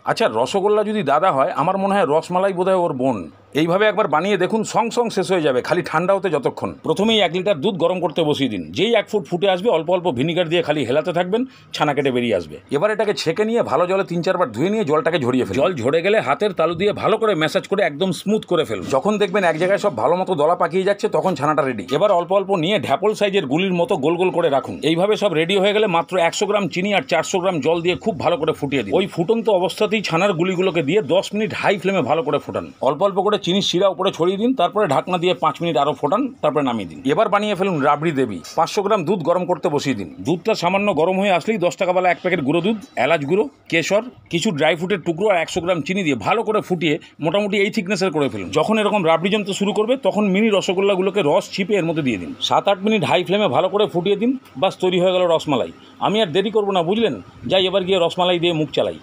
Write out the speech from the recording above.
আচ্ছা, রসগোল্লা যদি দাদা হয়, আমার মনে হয় রসমালাই বোধহয় ওর বোন। এইভাবে একবার বানিয়ে দেখুন, সং শেষ হয়ে যাবে, খালি ঠান্ডা হতে যতক্ষণ। প্রথমেই 1 লিটার দুধ গরম করতে বসিয়ে দিন। যেই 1 ফুট ফুটে আসবে, অল্প অল্প ভিনিগার দিয়ে খালি হেলাতে থাকবেন, ছানা কেটে বেরিয়ে আসবে। এবার এটাকে ছেঁকে নিয়ে ভালো জলে 3-4 বার ধুয়ে নিয়ে জলটাকে ঝরিয়ে ফেলুন। জল ঝরে গেলে হাতের তালু দিয়ে ভালো করে ম্যাসাজ করে একদম স্মুথ করে ফেলুন। যখন দেখবেন এক জায়গায় সব ভালো মতো দলা পাকিয়ে যাচ্ছে, তখন ছানাটা রেডি। এবার অল্প অল্প নিয়ে ঢ্যাপল সাইজের গুলির মতো গোল গোল করে রাখুন। এইভাবে সব রেডি হয়ে গেলে মাত্র 100 গ্রাম চিনি আর 400 গ্রাম জল দিয়ে খুব ভালো করে ফুটিয়ে দিন। ওই ফুটন্ত অবস্থাতেই ছানার গুলিগুলোকে দিয়ে 10 মিনিট হাই ফ্লেমে ভালো করে ফোটান। অল্প অল্প করে চিনির শিরা উপরে ছড়িয়ে দিন, তারপরে ঢাকনা দিয়ে 5 মিনিট আরও ফোটান, তারপরে নামিয়ে দিন। এবার বানিয়ে ফেলুন রাবড়ি দেবী। 500 গ্রাম দুধ গরম করতে বসিয়ে দিন। দুধটা সামান্য গরম হয়ে আসলেই 10 টাকাওয়ালা 1 প্যাকেট গুঁড়ো দুধ, এলাচ গুঁড়ো, কেশর, কিছু ড্রাই ফ্রুটের টুকরো আর 100 গ্রাম চিনি দিয়ে ভালো করে ফুটিয়ে মোটামুটি এই থিকনেসের করে ফেলুন। যখন এরকম রাবড়ি জমতে শুরু করবে, তখন মিনি রসগোল্লাগুলোকে রস ছিপে এর মধ্যে দিয়ে দিন। 7-8 মিনিট হাই ফ্লেমে ভালো করে ফুটিয়ে দিন। বাস তৈরি হয়ে গেল রসমালাই। আমি আর দেরি করবো না, বুঝলেন? যাই এবার গিয়ে রসমালাই দিয়ে মুখ চালাই।